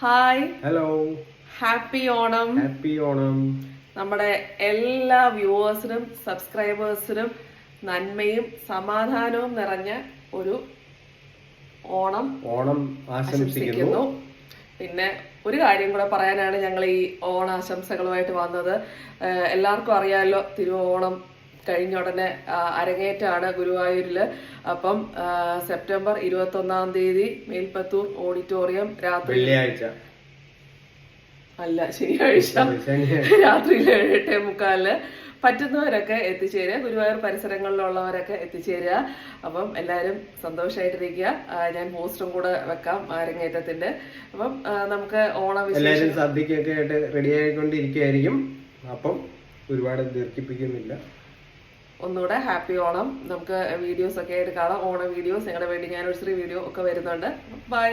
Hi, hello, happy Onam. Happy Onam. നമ്മുടെ എല്ലാ വ്യൂവേഴ്സിനും സബ്സ്ക്രൈബേഴ്സിനും നന്മയും സമാധാനവും നിറഞ്ഞ ഒരു ഓണം ആശംസിക്കുന്നു. പിന്നെ ഒരു കാര്യം കൂടെ പറയാനാണ് ഞങ്ങൾ ഈ ഓണാശംസകളുമായിട്ട് വന്നത്. എല്ലാവർക്കും അറിയാമല്ലോ, തിരുവോണം കഴിഞ്ഞ ഉടനെ അരങ്ങേറ്റാണ് ഗുരുവായൂരില്. അപ്പം സെപ്റ്റംബർ 21 മേൽപ്പത്തൂർ ഓഡിറ്റോറിയം രാത്രി ശനിയാഴ്ച രാത്രി 8:45 പറ്റുന്നവരൊക്കെ എത്തിച്ചേരുക, ഗുരുവായൂർ പരിസരങ്ങളിലുള്ളവരൊക്കെ എത്തിച്ചേരുക. അപ്പം എല്ലാവരും സന്തോഷമായിട്ടിരിക്കുക. ഞാൻ പോസ്റ്ററും കൂടെ വെക്കാം അരങ്ങേറ്റത്തിന്റെ. അപ്പം നമുക്ക് എല്ലാവരും സദ്യക്കൊക്കെ ആയിട്ട് റെഡി ആയിക്കൊണ്ടിരിക്കുകയായിരിക്കും. അപ്പം ഒരുപാട് ദീർഘിപ്പിക്കുന്നില്ല. ഒന്നുകൂടെ ഹാപ്പി ഓണം. നമുക്ക് വീഡിയോസ് ഒക്കെ ആയിട്ട് കാണാം. ഓണ വീഡിയോസ്, ഞങ്ങളുടെ വെഡിങ് ആനിവേഴ്സറി വീഡിയോ ഒക്കെ വരുന്നുണ്ട്. ബൈ.